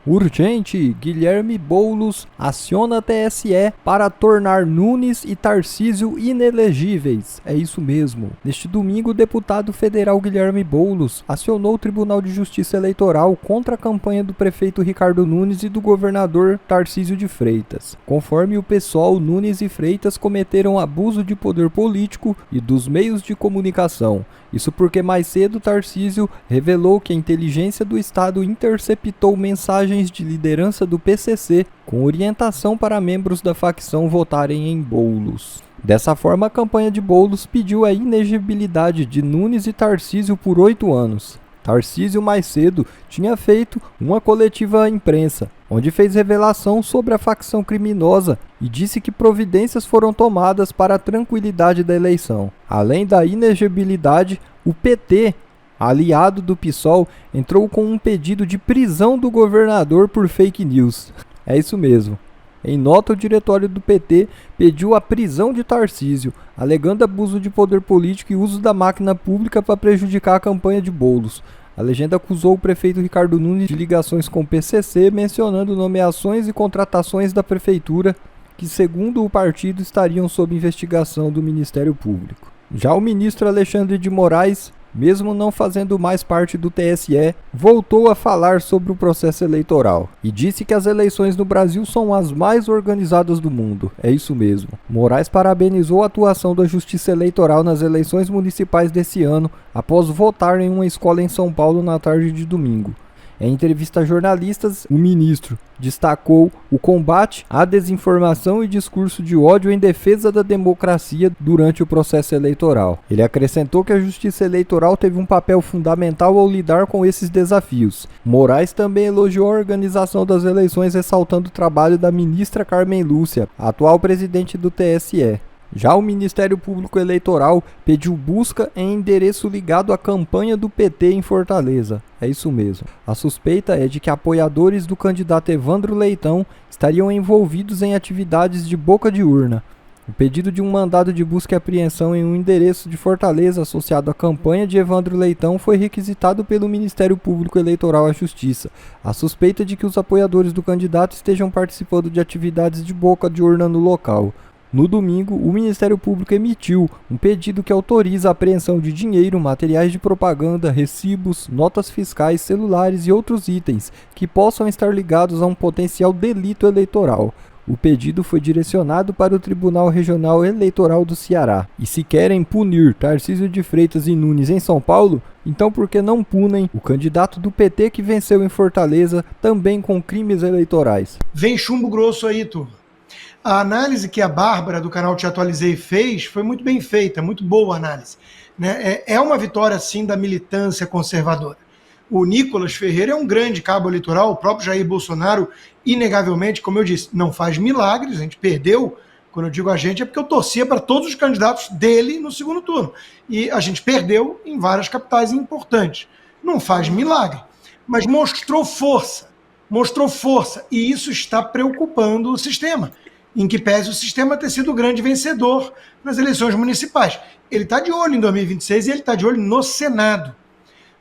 Urgente, Guilherme Boulos aciona TSE para tornar Nunes e Tarcísio inelegíveis. É isso mesmo. Neste domingo, o deputado federal Guilherme Boulos acionou o Tribunal de Justiça Eleitoral contra a campanha do prefeito Ricardo Nunes e do governador Tarcísio de Freitas. Conforme o PSOL, Nunes e Freitas cometeram abuso de poder político e dos meios de comunicação. Isso porque mais cedo Tarcísio revelou que a inteligência do Estado interceptou mensagens de liderança do PCC com orientação para membros da facção votarem em Boulos. Dessa forma, a campanha de Boulos pediu a inegibilidade de Nunes e Tarcísio por 8 anos. Tarcísio, mais cedo, tinha feito uma coletiva à imprensa, onde fez revelação sobre a facção criminosa e disse que providências foram tomadas para a tranquilidade da eleição. Além da inegibilidade, o PT, aliado do PSOL, entrou com um pedido de prisão do governador por fake news. É isso mesmo. Em nota, o diretório do PT pediu a prisão de Tarcísio, alegando abuso de poder político e uso da máquina pública para prejudicar a campanha de Boulos. A legenda acusou o prefeito Ricardo Nunes de ligações com o PCC, mencionando nomeações e contratações da prefeitura que, segundo o partido, estariam sob investigação do Ministério Público. Já o ministro Alexandre de Moraes, mesmo não fazendo mais parte do TSE, voltou a falar sobre o processo eleitoral e disse que as eleições no Brasil são as mais organizadas do mundo. É isso mesmo. Moraes parabenizou a atuação da Justiça Eleitoral nas eleições municipais desse ano, após votar em uma escola em São Paulo na tarde de domingo. Em entrevista a jornalistas, o ministro destacou o combate à desinformação e discurso de ódio em defesa da democracia durante o processo eleitoral. Ele acrescentou que a Justiça Eleitoral teve um papel fundamental ao lidar com esses desafios. Moraes também elogiou a organização das eleições, ressaltando o trabalho da ministra Carmen Lúcia, atual presidente do TSE. Já o Ministério Público Eleitoral pediu busca em endereço ligado à campanha do PT em Fortaleza. É isso mesmo. A suspeita é de que apoiadores do candidato Evandro Leitão estariam envolvidos em atividades de boca de urna. O pedido de um mandado de busca e apreensão em um endereço de Fortaleza associado à campanha de Evandro Leitão foi requisitado pelo Ministério Público Eleitoral à Justiça. A suspeita é de que os apoiadores do candidato estejam participando de atividades de boca de urna no local. No domingo, o Ministério Público emitiu um pedido que autoriza a apreensão de dinheiro, materiais de propaganda, recibos, notas fiscais, celulares e outros itens que possam estar ligados a um potencial delito eleitoral. O pedido foi direcionado para o Tribunal Regional Eleitoral do Ceará. E se querem punir Tarcísio de Freitas e Nunes em São Paulo, então por que não punem o candidato do PT que venceu em Fortaleza também com crimes eleitorais? Vem chumbo grosso aí, turma. A análise que a Bárbara, do canal Te Atualizei, fez foi muito bem feita, muito boa a análise. Né? É uma vitória, sim, da militância conservadora. O Nicolas Ferreira é um grande cabo eleitoral, o próprio Jair Bolsonaro, inegavelmente, como eu disse, não faz milagres, a gente perdeu, quando eu digo a gente, é porque eu torcia para todos os candidatos dele no segundo turno. E a gente perdeu em várias capitais importantes. Não faz milagre, mas mostrou força, e isso está preocupando o sistema, em que pese o sistema ter sido o grande vencedor nas eleições municipais. Ele está de olho em 2026 e ele está de olho no Senado.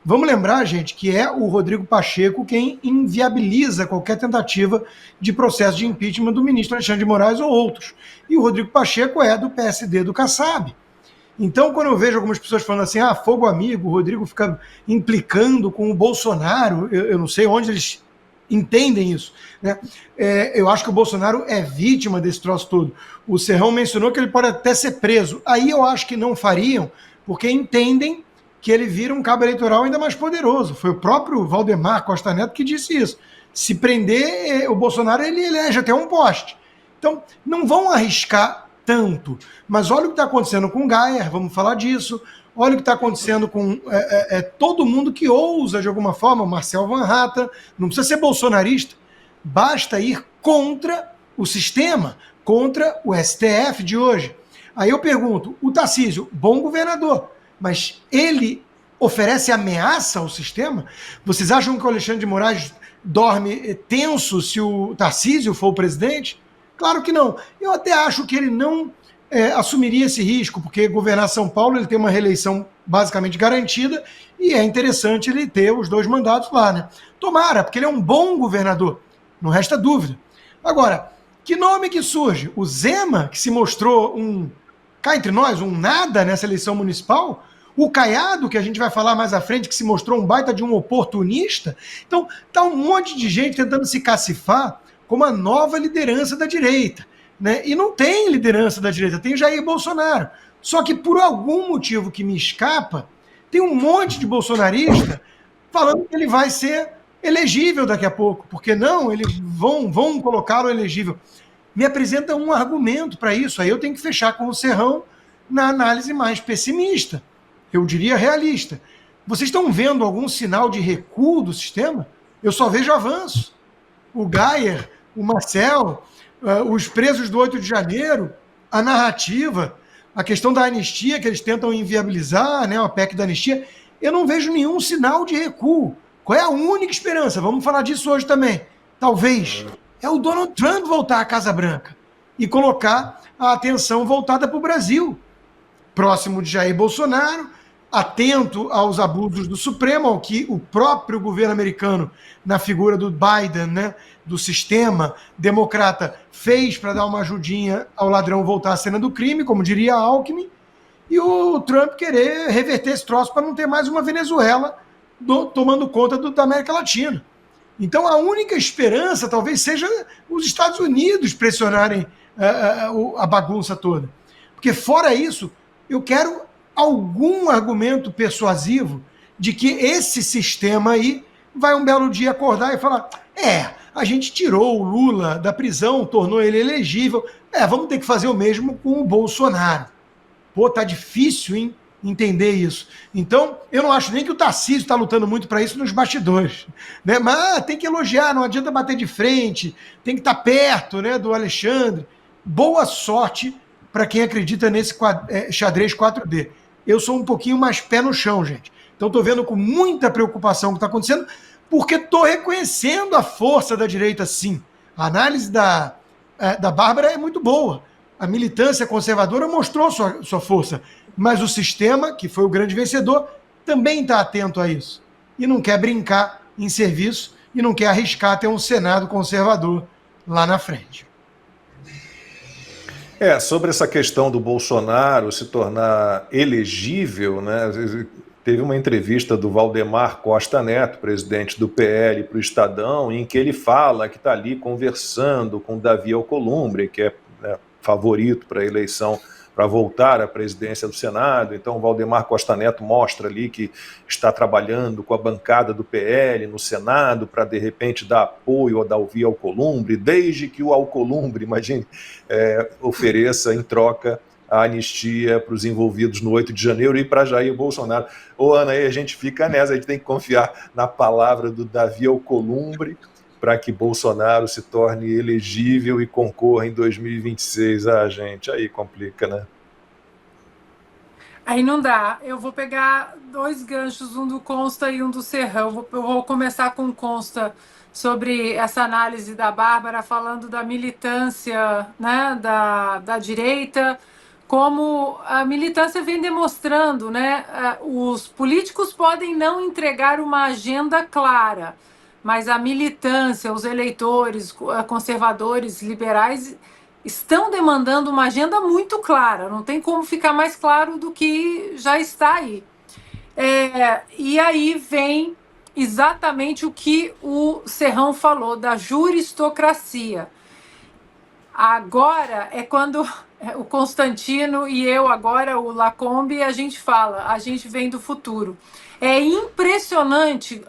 Vamos lembrar, gente, que é o Rodrigo Pacheco quem inviabiliza qualquer tentativa de processo de impeachment do ministro Alexandre de Moraes ou outros. E o Rodrigo Pacheco é do PSD do Kassab. Então, quando eu vejo algumas pessoas falando assim, fogo amigo, o Rodrigo fica implicando com o Bolsonaro, eu não sei onde eles entendem isso, né? Eu acho que o Bolsonaro é vítima desse troço todo. O Serrão mencionou que ele pode até ser preso. Aí eu acho que não fariam, porque entendem que ele vira um cabo eleitoral ainda mais poderoso. Foi o próprio Valdemar Costa Neto que disse isso. Se prender o Bolsonaro, ele elege até um poste. Então, não vão arriscar tanto. Mas olha o que está acontecendo com o Geyer, vamos falar disso. Olha o que está acontecendo com todo mundo que ousa, de alguma forma, Marcel Van Hatten, não precisa ser bolsonarista, basta ir contra o sistema, contra o STF de hoje. Aí eu pergunto, o Tarcísio, bom governador, mas ele oferece ameaça ao sistema? Vocês acham que o Alexandre de Moraes dorme tenso se o Tarcísio for o presidente? Claro que não. Eu até acho que ele não assumiria esse risco, porque governar São Paulo ele tem uma reeleição basicamente garantida e é interessante ele ter os 2 mandatos lá, né? Tomara, porque ele é um bom governador, não resta dúvida. Agora, que nome que surge? O Zema, que se mostrou cá entre nós, um nada nessa eleição municipal? O Caiado, que a gente vai falar mais à frente, que se mostrou um baita de um oportunista? Então, tá um monte de gente tentando se cacifar como a nova liderança da direita. Né? E não tem liderança da direita, tem Jair Bolsonaro. Só que por algum motivo que me escapa, tem um monte de bolsonarista falando que ele vai ser elegível daqui a pouco. Porque não, eles vão colocá-lo elegível. Me apresenta um argumento para isso. Aí eu tenho que fechar com o Serrão na análise mais pessimista. Eu diria realista. Vocês estão vendo algum sinal de recuo do sistema? Eu só vejo avanço. O Gayer, o Marcel, os presos do 8 de janeiro, a narrativa, a questão da anistia que eles tentam inviabilizar, né, a PEC da anistia, eu não vejo nenhum sinal de recuo. Qual é a única esperança? Vamos falar disso hoje também. Talvez é o Donald Trump voltar à Casa Branca e colocar a atenção voltada para o Brasil, próximo de Jair Bolsonaro, atento aos abusos do Supremo, ao que o próprio governo americano, na figura do Biden, né, do sistema democrata, fez para dar uma ajudinha ao ladrão voltar à cena do crime, como diria Alckmin, e o Trump querer reverter esse troço para não ter mais uma Venezuela tomando conta da América Latina. Então a única esperança talvez seja os Estados Unidos pressionarem a bagunça toda. Porque fora isso, eu quero algum argumento persuasivo de que esse sistema aí vai um belo dia acordar e falar: a gente tirou o Lula da prisão, tornou ele elegível, vamos ter que fazer o mesmo com o Bolsonaro. Pô, tá difícil, hein, entender isso. Então, eu não acho nem que o Tarcísio está lutando muito para isso nos bastidores, né? Mas tem que elogiar, não adianta bater de frente, tem que estar perto, né, do Alexandre. Boa sorte para quem acredita nesse xadrez 4D. Eu sou um pouquinho mais pé no chão, gente. Então estou vendo com muita preocupação o que está acontecendo, porque estou reconhecendo a força da direita, sim. A análise da Bárbara é muito boa. A militância conservadora mostrou sua força, mas o sistema, que foi o grande vencedor, também está atento a isso. E não quer brincar em serviço e não quer arriscar ter um Senado conservador lá na frente. Sobre essa questão do Bolsonaro se tornar elegível, né? Teve uma entrevista do Valdemar Costa Neto, presidente do PL, para o Estadão, em que ele fala que está ali conversando com Davi Alcolumbre, que é, né, favorito para a eleição, para voltar à presidência do Senado. Então, o Valdemar Costa Neto mostra ali que está trabalhando com a bancada do PL no Senado para, de repente, dar apoio ao Davi Alcolumbre, desde que o Alcolumbre, imagine, ofereça em troca a anistia para os envolvidos no 8 de janeiro e para Jair Bolsonaro. Ana, aí a gente fica nessa, a gente tem que confiar na palavra do Davi Alcolumbre para que Bolsonaro se torne elegível e concorra em 2026. Gente, aí complica, né? Aí não dá. Eu vou pegar 2 ganchos, um do Consta e um do Serrão. Eu vou começar com o Consta sobre essa análise da Bárbara, falando da militância, né, da direita, como a militância vem demonstrando, né? Os políticos podem não entregar uma agenda clara, mas a militância, os eleitores, conservadores, liberais, estão demandando uma agenda muito clara. Não tem como ficar mais claro do que já está aí. E aí vem exatamente o que o Serrão falou, da juristocracia. Agora é quando o Constantino e eu, agora o Lacombe, a gente fala, a gente vem do futuro. É impressionante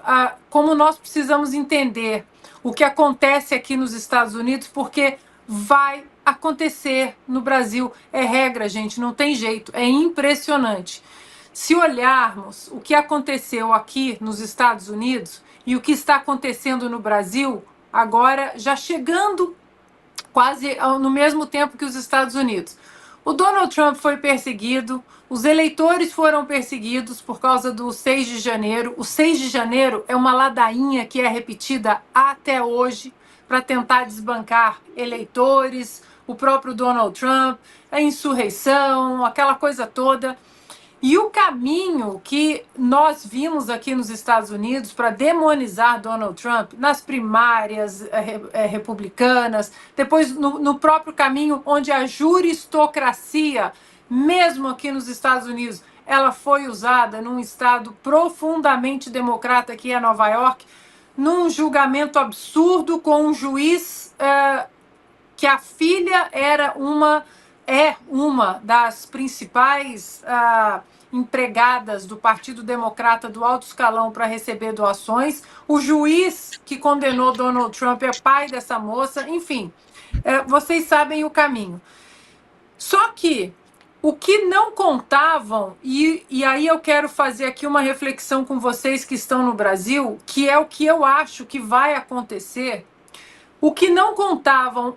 como nós precisamos entender o que acontece aqui nos Estados Unidos, porque vai acontecer no Brasil. É regra, gente, não tem jeito. É impressionante. Se olharmos o que aconteceu aqui nos Estados Unidos e o que está acontecendo no Brasil, agora já chegando quase no mesmo tempo que os Estados Unidos. O Donald Trump foi perseguido, os eleitores foram perseguidos por causa do 6 de janeiro. O 6 de janeiro é uma ladainha que é repetida até hoje para tentar desbancar eleitores, o próprio Donald Trump, a insurreição, aquela coisa toda. E o caminho que nós vimos aqui nos Estados Unidos para demonizar Donald Trump nas primárias republicanas, depois no próprio caminho onde a juristocracia, mesmo aqui nos Estados Unidos, ela foi usada num estado profundamente democrata, que é Nova York, num julgamento absurdo com um juiz que a filha é uma das principais empregadas do Partido Democrata do alto escalão para receber doações. O juiz que condenou Donald Trump é pai dessa moça. Enfim, vocês sabem o caminho. Só que o que não contavam, e aí eu quero fazer aqui uma reflexão com vocês que estão no Brasil, que é o que eu acho que vai acontecer. O que não contavam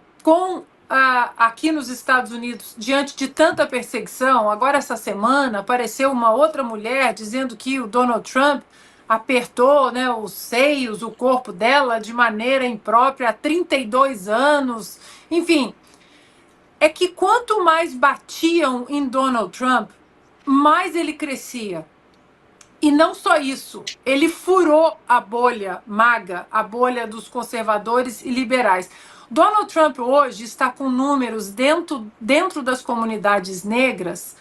aqui nos Estados Unidos, diante de tanta perseguição, agora essa semana apareceu uma outra mulher dizendo que o Donald Trump apertou, né, os seios, o corpo dela de maneira imprópria há 32 anos. Enfim, é que quanto mais batiam em Donald Trump, mais ele crescia. E não só isso, ele furou a bolha MAGA, a bolha dos conservadores e liberais. Donald Trump hoje está com números dentro das comunidades negras,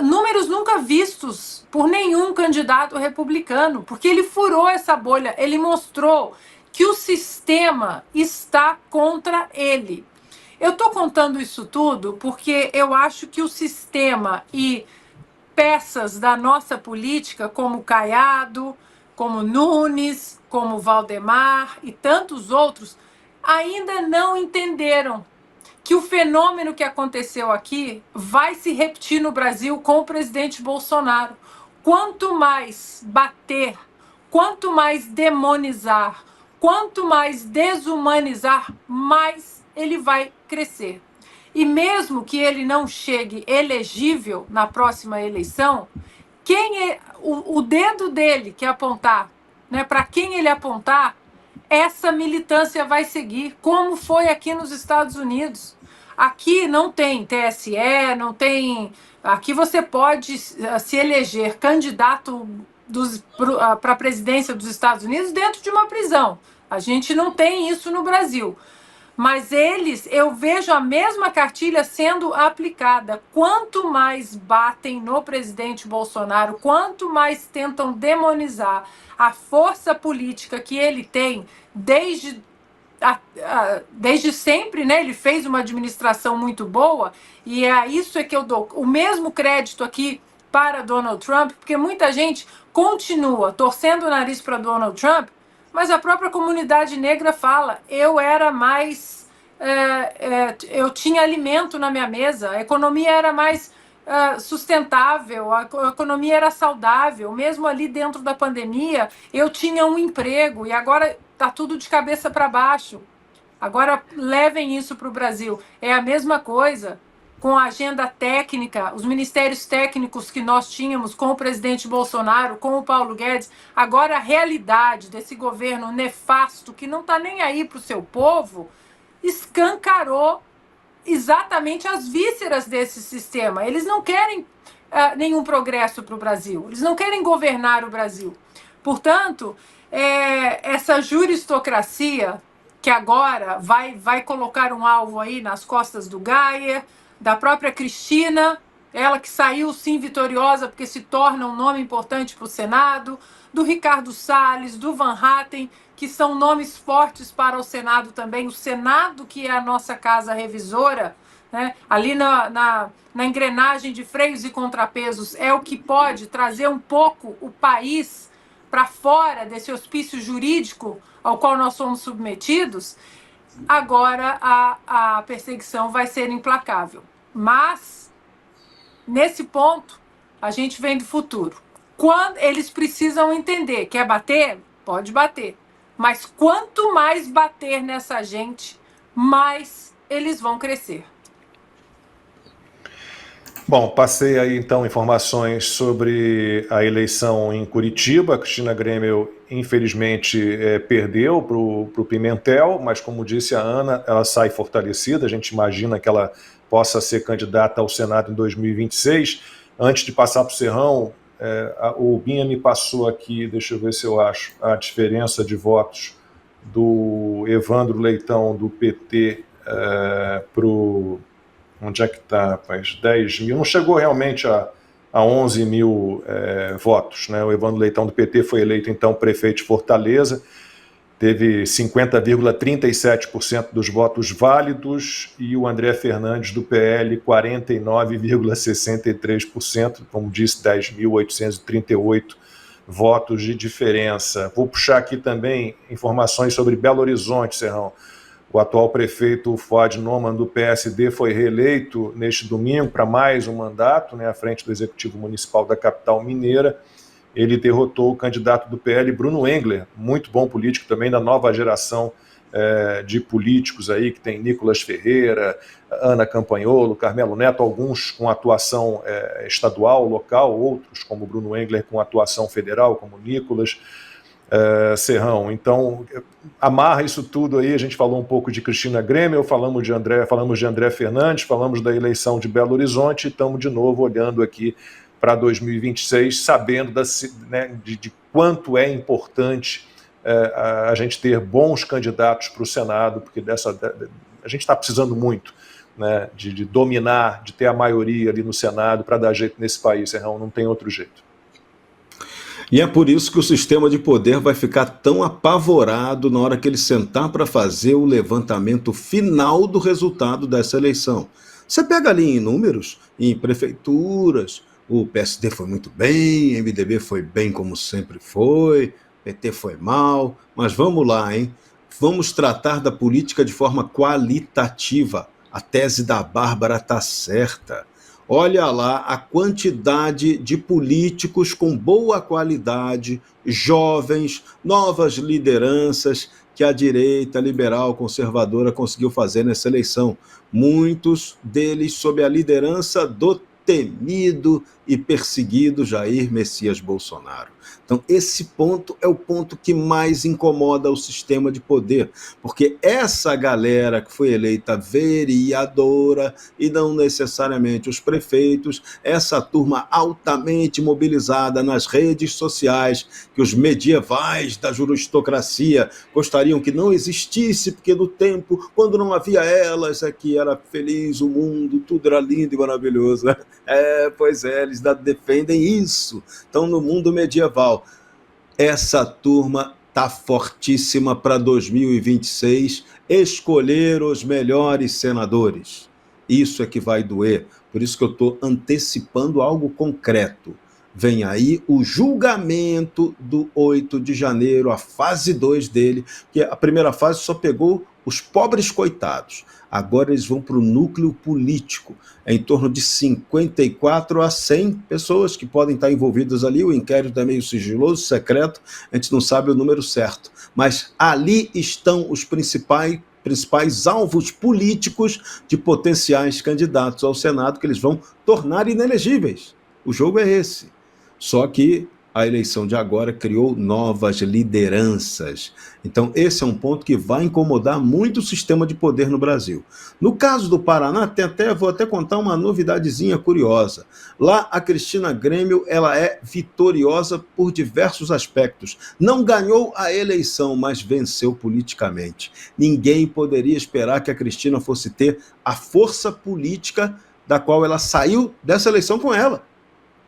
números nunca vistos por nenhum candidato republicano, porque ele furou essa bolha, ele mostrou que o sistema está contra ele. Eu estou contando isso tudo porque eu acho que o sistema e peças da nossa política, como Caiado, como Nunes, como Valdemar e tantos outros, ainda não entenderam que o fenômeno que aconteceu aqui vai se repetir no Brasil com o presidente Bolsonaro. Quanto mais bater, quanto mais demonizar, quanto mais desumanizar, mais ele vai crescer. E mesmo que ele não chegue elegível na próxima eleição, o dedo dele que apontar, né, para quem ele apontar, essa militância vai seguir, como foi aqui nos Estados Unidos. Aqui não tem TSE, não tem... Aqui você pode se eleger candidato para a presidência dos Estados Unidos dentro de uma prisão. A gente não tem isso no Brasil. Mas eu vejo a mesma cartilha sendo aplicada. Quanto mais batem no presidente Bolsonaro, quanto mais tentam demonizar a força política que ele tem desde sempre, né? Ele fez uma administração muito boa, e é isso que eu dou o mesmo crédito aqui para Donald Trump, porque muita gente continua torcendo o nariz para Donald Trump, mas a própria comunidade negra fala, eu era mais... eu tinha alimento na minha mesa, a economia era mais sustentável, a economia era saudável, mesmo ali dentro da pandemia, eu tinha um emprego, e agora está tudo de cabeça para baixo. Agora levem isso para o Brasil. É a mesma coisa com a agenda técnica, os ministérios técnicos que nós tínhamos com o presidente Bolsonaro, com o Paulo Guedes. Agora a realidade desse governo nefasto, que não está nem aí para o seu povo, escancarou exatamente as vísceras desse sistema. Eles não querem nenhum progresso para o Brasil. Eles não querem governar o Brasil. Portanto, essa juristocracia que agora vai colocar um alvo aí nas costas do Geyer, da própria Cristina, ela que saiu sim vitoriosa porque se torna um nome importante para o Senado, do Ricardo Salles, do Van Hatten, que são nomes fortes para o Senado também. O Senado, que é a nossa casa revisora, né, ali na engrenagem de freios e contrapesos, é o que pode trazer um pouco o país para fora desse hospício jurídico ao qual nós somos submetidos. Agora a perseguição vai ser implacável. Mas, nesse ponto, a gente vem do futuro. Quando eles precisam entender, quer bater? Pode bater. Mas quanto mais bater nessa gente, mais eles vão crescer. Bom, passei aí então informações sobre a eleição em Curitiba. A Cristina Grêmio, infelizmente, perdeu para o Pimentel, mas como disse a Ana, ela sai fortalecida. A gente imagina que ela possa ser candidata ao Senado em 2026. Antes de passar para o Serrão, o Binha me passou aqui, deixa eu ver se eu acho, a diferença de votos do Evandro Leitão, do PT, para o... Onde é que está, rapaz? 10 mil. Não chegou realmente a 11 mil votos, né? O Evandro Leitão do PT foi eleito, então, prefeito de Fortaleza. Teve 50,37% dos votos válidos e o André Fernandes do PL, 49,63%, como disse, 10.838 votos de diferença. Vou puxar aqui também informações sobre Belo Horizonte, Serrão. O atual prefeito Fuad Noman, do PSD, foi reeleito neste domingo para mais um mandato, né, à frente do Executivo Municipal da capital mineira. Ele derrotou o candidato do PL, Bruno Engler, muito bom político também, da nova geração de políticos aí, que tem Nicolas Ferreira, Ana Campanholo, Carmelo Neto, alguns com atuação estadual, local, outros, como Bruno Engler, com atuação federal, como Nicolas. Serrão. Então, amarra isso tudo aí. A gente falou um pouco de Cristina Grêmio, falamos de André Fernandes, falamos da eleição de Belo Horizonte e estamos de novo olhando aqui para 2026, sabendo de quanto é importante a gente ter bons candidatos para o Senado, porque a gente está precisando muito, né, de dominar, de ter a maioria ali no Senado para dar jeito nesse país, Serrão, não tem outro jeito. E é por isso que o sistema de poder vai ficar tão apavorado na hora que ele sentar para fazer o levantamento final do resultado dessa eleição. Você pega ali em números, em prefeituras, o PSD foi muito bem, o MDB foi bem como sempre foi, PT foi mal, mas vamos lá, hein? Vamos tratar da política de forma qualitativa. A tese da Bárbara está certa. Olha lá a quantidade de políticos com boa qualidade, jovens, novas lideranças que a direita liberal conservadora conseguiu fazer nessa eleição. Muitos deles sob a liderança do temido e perseguido Jair Messias Bolsonaro. Então, esse ponto é o ponto que mais incomoda o sistema de poder, porque essa galera que foi eleita vereadora, e não necessariamente os prefeitos, essa turma altamente mobilizada nas redes sociais, que os medievais da juristocracia gostariam que não existisse, porque no tempo, quando não havia elas, é que era feliz o mundo, tudo era lindo e maravilhoso. Pois é, eles defendem isso. Então, no mundo medieval, essa turma está fortíssima para 2026, escolher os melhores senadores. Isso é que vai doer. Por isso que eu estou antecipando algo concreto. Vem aí o julgamento do 8 de janeiro, a fase 2 dele, que a primeira fase só pegou os pobres coitados. Agora eles vão para o núcleo político. É em torno de 54 a 100 pessoas que podem estar envolvidas ali. O inquérito é meio sigiloso, secreto, a gente não sabe o número certo. Mas ali estão os principais alvos políticos de potenciais candidatos ao Senado, que eles vão tornar inelegíveis. O jogo é esse. Só que a eleição de agora criou novas lideranças. Então, esse é um ponto que vai incomodar muito o sistema de poder no Brasil. No caso do Paraná, vou até contar uma novidadezinha curiosa. Lá, a Cristina Grêmio, ela é vitoriosa por diversos aspectos. Não ganhou a eleição, mas venceu politicamente. Ninguém poderia esperar que a Cristina fosse ter a força política da qual ela saiu dessa eleição com ela.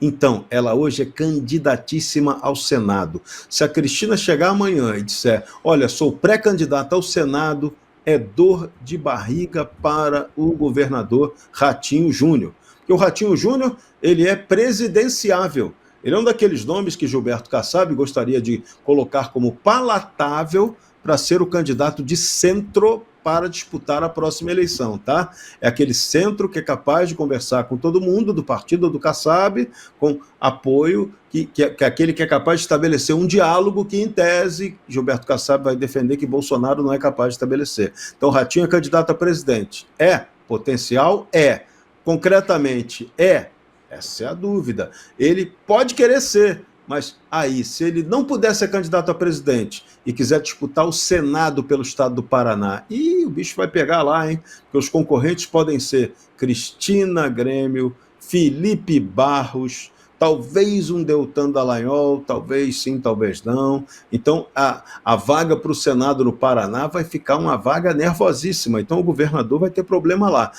Então, ela hoje é candidatíssima ao Senado. Se a Cristina chegar amanhã e disser, olha, sou pré-candidata ao Senado, é dor de barriga para o governador Ratinho Júnior. Porque o Ratinho Júnior, ele é presidenciável. Ele é um daqueles nomes que Gilberto Kassab gostaria de colocar como palatável para ser o candidato de centro para disputar a próxima eleição, tá? É aquele centro que é capaz de conversar com todo mundo do partido do Kassab, com apoio, que é aquele que é capaz de estabelecer um diálogo que, em tese, Gilberto Kassab vai defender que Bolsonaro não é capaz de estabelecer. Então, Ratinho é candidato a presidente. É potencial? É. concretamente essa é a dúvida. Ele pode querer ser, mas aí, se ele não puder ser candidato a presidente e quiser disputar o Senado pelo estado do Paraná, o bicho vai pegar lá, hein? Porque os concorrentes podem ser Cristina Grêmio, Felipe Barros, talvez um Deltan Dallagnol, talvez sim, talvez não. Então, a vaga para o Senado no Paraná vai ficar uma vaga nervosíssima. Então, o governador vai ter problema lá.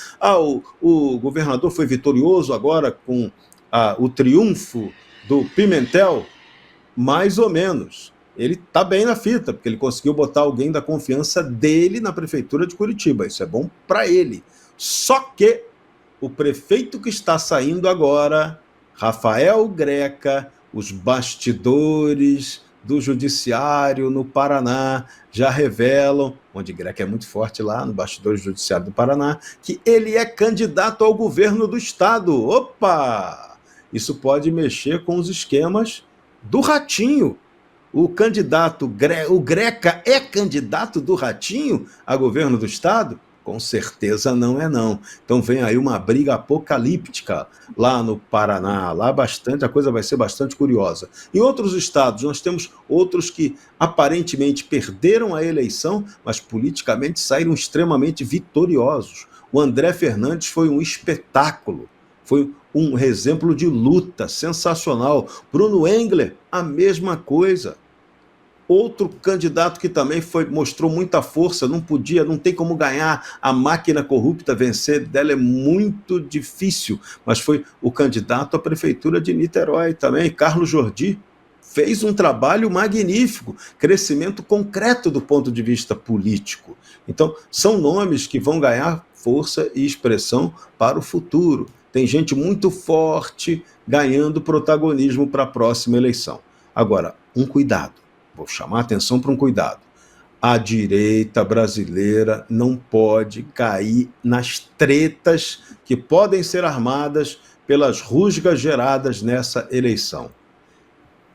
O governador foi vitorioso agora com o triunfo do Pimentel? Mais ou menos. Ele está bem na fita, porque ele conseguiu botar alguém da confiança dele na prefeitura de Curitiba. Isso é bom para ele. Só que o prefeito que está saindo agora, Rafael Greca, os bastidores do judiciário no Paraná já revelam, onde Greca é muito forte lá no bastidores do judiciário do Paraná, que ele é candidato ao governo do estado. Opa! Isso pode mexer com os esquemas do Ratinho. O Greca é candidato do Ratinho a governo do estado? Com certeza não é não. Então vem aí uma briga apocalíptica lá no Paraná, a coisa vai ser bastante curiosa. Em outros estados, nós temos outros que aparentemente perderam a eleição, mas politicamente saíram extremamente vitoriosos. O André Fernandes foi um espetáculo, foi um exemplo de luta sensacional. Bruno Engler, a mesma coisa. Outro candidato que também mostrou muita força, não tem como ganhar, a máquina corrupta, vencer dela é muito difícil, mas foi o candidato à prefeitura de Niterói também, Carlos Jordi, fez um trabalho magnífico, crescimento concreto do ponto de vista político. Então, são nomes que vão ganhar força e expressão para o futuro. Tem gente muito forte ganhando protagonismo para a próxima eleição. Agora, um cuidado. Vou chamar a atenção para um cuidado. A direita brasileira não pode cair nas tretas que podem ser armadas pelas rusgas geradas nessa eleição.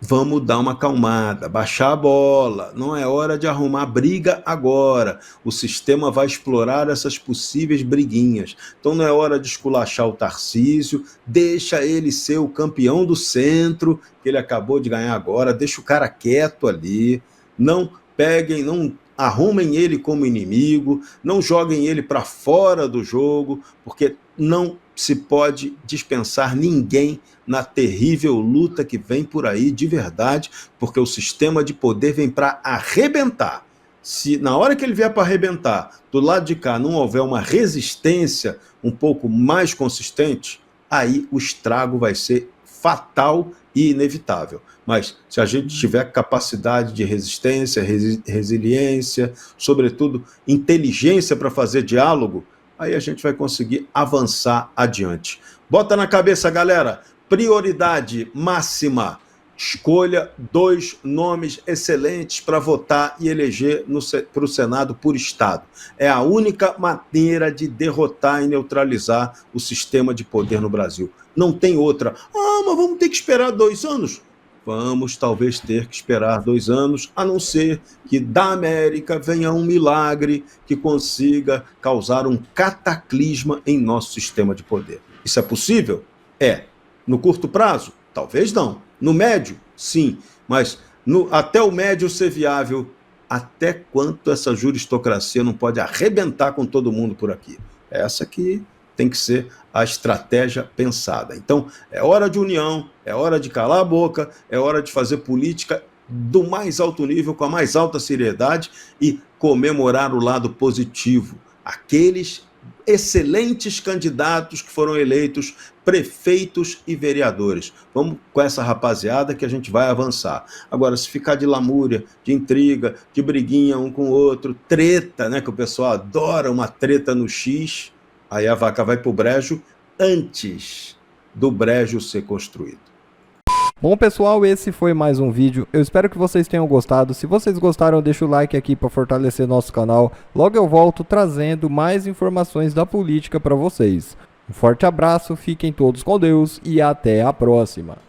Vamos dar uma acalmada, baixar a bola. Não é hora de arrumar briga agora. O sistema vai explorar essas possíveis briguinhas. Então não é hora de esculachar o Tarcísio. Deixa ele ser o campeão do centro, que ele acabou de ganhar agora. Deixa o cara quieto ali. Não peguem, não arrumem ele como inimigo. Não joguem ele para fora do jogo, porque não se pode dispensar ninguém na terrível luta que vem por aí de verdade, porque o sistema de poder vem para arrebentar. Se na hora que ele vier para arrebentar, do lado de cá não houver uma resistência um pouco mais consistente, aí o estrago vai ser fatal e inevitável. Mas se a gente tiver capacidade de resistência, resiliência, sobretudo inteligência para fazer diálogo, aí a gente vai conseguir avançar adiante. Bota na cabeça, galera, prioridade máxima. Escolha 2 nomes excelentes para votar e eleger para o Senado por Estado. É a única maneira de derrotar e neutralizar o sistema de poder no Brasil. Não tem outra. Mas vamos ter que esperar 2 anos? Vamos talvez ter que esperar 2 anos, a não ser que da América venha um milagre que consiga causar um cataclisma em nosso sistema de poder. Isso é possível? É. No curto prazo? Talvez não. No médio? Sim. Mas até o médio ser viável, até quanto essa juristocracia não pode arrebentar com todo mundo por aqui? Essa aqui tem que ser a estratégia pensada. Então, é hora de união, é hora de calar a boca, é hora de fazer política do mais alto nível, com a mais alta seriedade e comemorar o lado positivo. Aqueles excelentes candidatos que foram eleitos prefeitos e vereadores. Vamos com essa rapaziada que a gente vai avançar. Agora, se ficar de lamúria, de intriga, de briguinha um com o outro, treta, né, que o pessoal adora uma treta no X, aí a vaca vai pro brejo antes do brejo ser construído. Bom, pessoal, esse foi mais um vídeo. Eu espero que vocês tenham gostado. Se vocês gostaram, deixa o like aqui para fortalecer nosso canal. Logo eu volto trazendo mais informações da política para vocês. Um forte abraço, fiquem todos com Deus e até a próxima.